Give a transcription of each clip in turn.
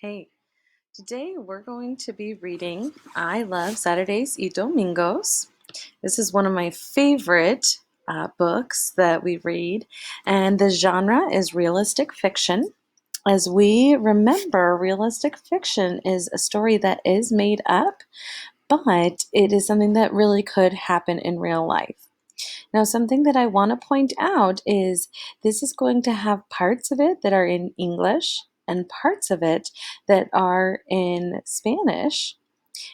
Hey, today we're going to be reading I Love Saturdays y Domingos. This is one of my favorite books that we read, and the genre is realistic fiction. As we remember, realistic fiction is a story that is made up, but it is something that really could happen in real life. Now, something that I want to point out is this is going to have parts of it that are in English and parts of it that are in Spanish.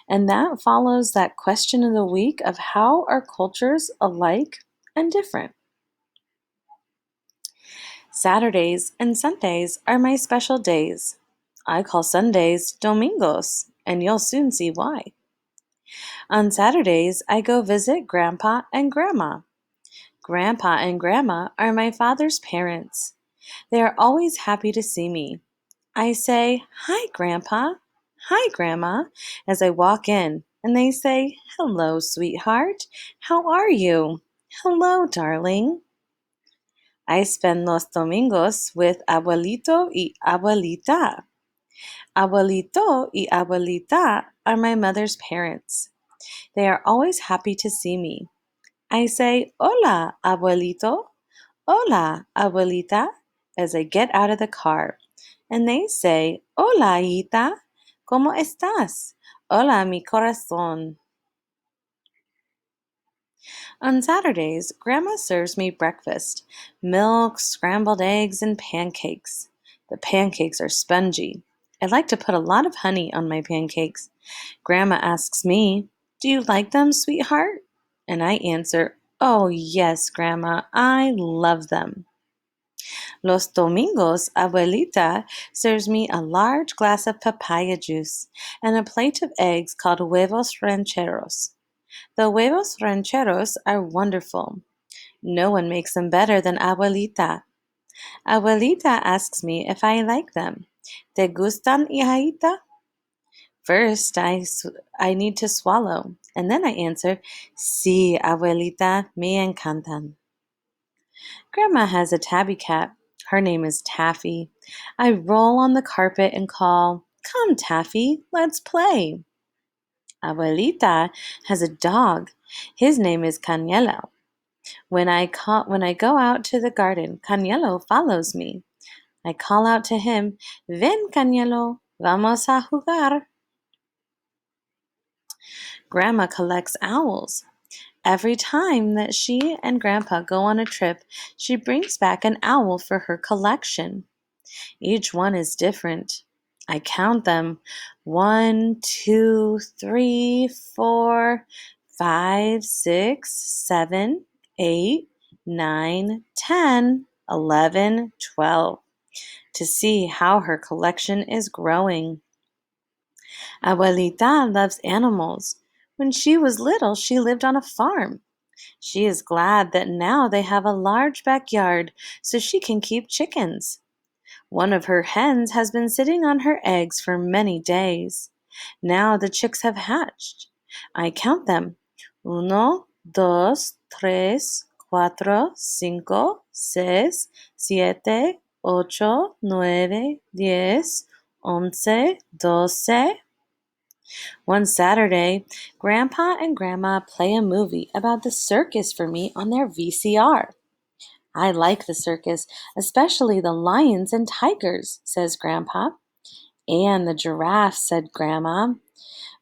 And that follows that question of the week of how are cultures alike and different? Saturdays and Sundays are my special days. I call Sundays domingos, and you'll soon see why. On Saturdays, I go visit Grandpa and Grandma. Grandpa and Grandma are my father's parents. They are always happy to see me. I say, "Hi, Grandpa." "Hi, Grandma," as I walk in, and they say, "Hello, sweetheart. How are you?" "Hello, darling." I spend los domingos with Abuelito y Abuelita. Abuelito y Abuelita are my mother's parents. They are always happy to see me. I say, "Hola, Abuelito." "Hola, Abuelita," as I get out of the car. And they say, "Hola, hijita. ¿Cómo estás?" "Hola, mi corazón." On Saturdays, Grandma serves me breakfast: milk, scrambled eggs, and pancakes. The pancakes are spongy. I like to put a lot of honey on my pancakes. Grandma asks me, "Do you like them, sweetheart?" And I answer, "Oh, yes, Grandma, I love them." Los domingos, Abuelita serves me a large glass of papaya juice and a plate of eggs called huevos rancheros. The huevos rancheros are wonderful. No one makes them better than Abuelita. Abuelita asks me if I like them. ¿Te gustan, hijita? First, I need to swallow, and then I answer, "Sí, Abuelita, me encantan." Grandma has a tabby cat. Her name is Taffy. I roll on the carpet and call, "Come, Taffy, let's play." Abuelita has a dog. His name is Cañelo. When I go out to the garden, Cañelo follows me. I call out to him, "Ven, Cañelo, vamos a jugar." Grandma collects owls. Every time that she and Grandpa go on a trip, she brings back an owl for her collection. Each one is different. I count them: 1, 2, 3, 4, 5, 6, 7, 8, 9, 10, 11, 12, to see how her collection is growing. Abuelita loves animals. When she was little, she lived on a farm. She is glad that now they have a large backyard so she can keep chickens. One of her hens has been sitting on her eggs for many days. Now the chicks have hatched. I count them: 1, 2, 3, 4, 5, 6, 7, 8, 9, 10, 11, 12. One Saturday, Grandpa and Grandma play a movie about the circus for me on their VCR. "I like the circus, especially the lions and tigers," says Grandpa. "And the giraffes," said Grandma.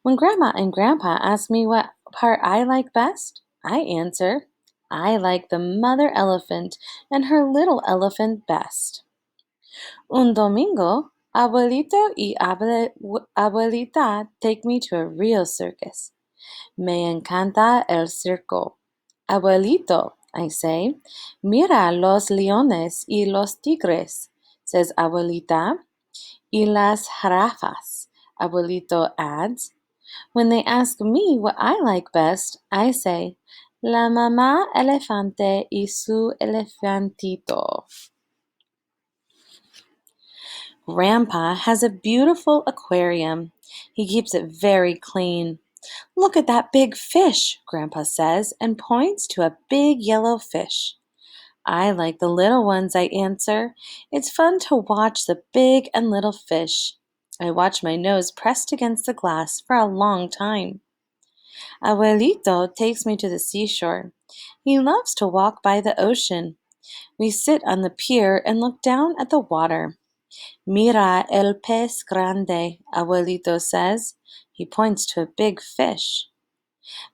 When Grandma and Grandpa ask me what part I like best, I answer, "I like the mother elephant and her little elephant best." Un domingo, Abuelito y Abuelita take me to a real circus. "Me encanta el circo." "Abuelito," I say. "Mira los leones y los tigres," says Abuelita. "Y las jirafas," Abuelito adds. When they ask me what I like best, I say, "La mamá elefante y su elefantito." Grandpa has a beautiful aquarium. He keeps it very clean. "Look at that big fish," Grandpa says, and points to a big yellow fish. "I like the little ones," I answer. "It's fun to watch the big and little fish." I watch my nose pressed against the glass for a long time. Abuelito takes me to the seashore. He loves to walk by the ocean. We sit on the pier and look down at the water. Mira el pez grande, Abuelito says. He points to a big fish.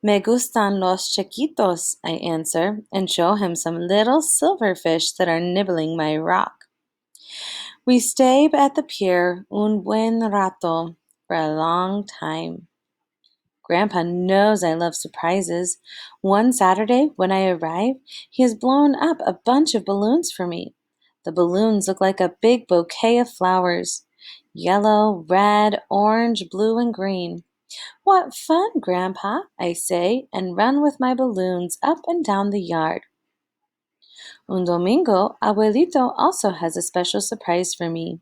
Me gustan los chiquitos, I answer, and show him some little silver fish that are nibbling my rock. We stay at the pier un buen rato, for a long time. Grandpa knows I love surprises. One Saturday, when I arrive, he has blown up a bunch of balloons for me. The balloons look like a big bouquet of flowers. Yellow, red, orange, blue, and green. What fun, Grandpa, I say, and run with my balloons up and down the yard. Un domingo, Abuelito also has a special surprise for me.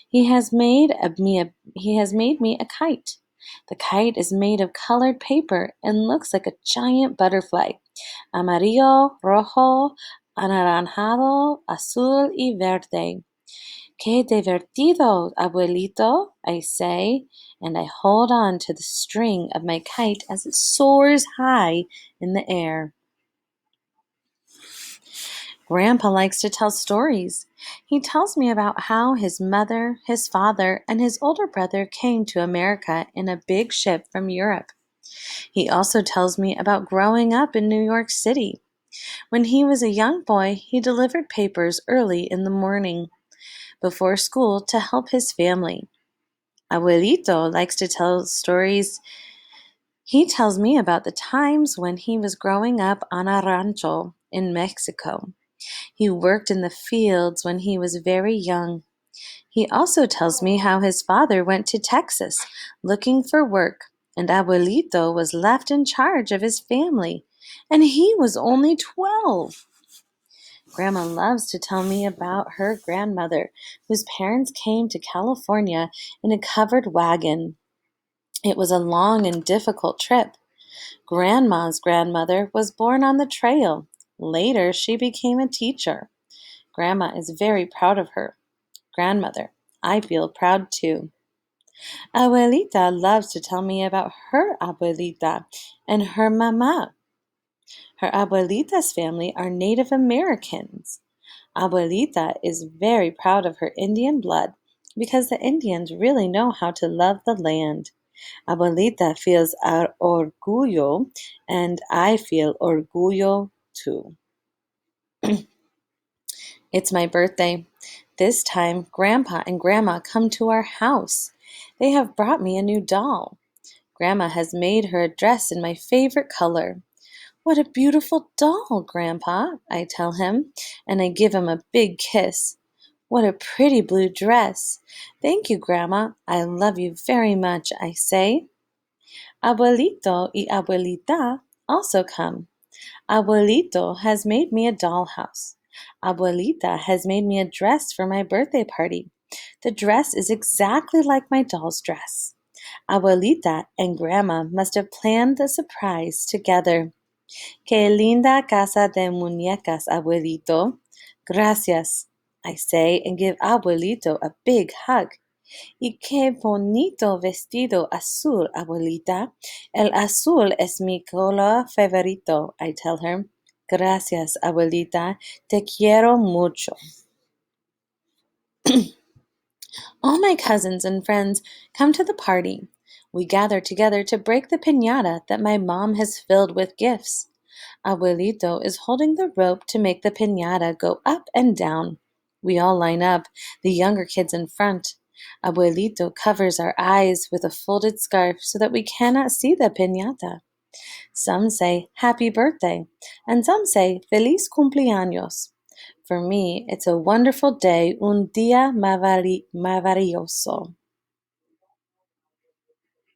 He has made me a kite. The kite is made of colored paper and looks like a giant butterfly. Amarillo, rojo, anaranjado, azul y verde. ¡Qué divertido, abuelito! I say, and I hold on to the string of my kite as it soars high in the air. Grandpa likes to tell stories. He tells me about how his mother, his father, and his older brother came to America in a big ship from Europe. He also tells me about growing up in New York City. When he was a young boy, he delivered papers early in the morning before school to help his family. Abuelito likes to tell stories. He tells me about the times when he was growing up on a rancho in Mexico. He worked in the fields when he was very young. He also tells me how his father went to Texas looking for work, and Abuelito was left in charge of his family, and he was only 12. Grandma loves to tell me about her grandmother, whose parents came to California in a covered wagon. It was a long and difficult trip. Grandma's grandmother was born on the trail. Later, she became a teacher. Grandma is very proud of her grandmother. I feel proud too. Abuelita loves to tell me about her abuelita and her mama. Her abuelita's family are Native Americans. Abuelita is very proud of her Indian blood because the Indians really know how to love the land. Abuelita feels orgullo, and I feel orgullo too. It's my birthday. This time, Grandpa and Grandma come to our house. They have brought me a new doll. Grandma has made her a dress in my favorite color. What a beautiful doll, Grandpa, I tell him, and I give him a big kiss. What a pretty blue dress. Thank you, Grandma. I love you very much, I say. Abuelito y Abuelita also come. Abuelito has made me a dollhouse. Abuelita has made me a dress for my birthday party. The dress is exactly like my doll's dress. Abuelita and Grandma must have planned the surprise together. Qué linda casa de muñecas, abuelito. Gracias, I say and give Abuelito a big hug. Y qué bonito vestido azul, abuelita. El azul es mi color favorito, I tell her. Gracias, abuelita. Te quiero mucho. All my cousins and friends come to the party. We gather together to break the piñata that my mom has filled with gifts. Abuelito is holding the rope to make the piñata go up and down. We all line up, the younger kids in front. Abuelito covers our eyes with a folded scarf so that we cannot see the piñata. Some say happy birthday, and some say feliz cumpleaños. For me, it's a wonderful day, un día maravilloso.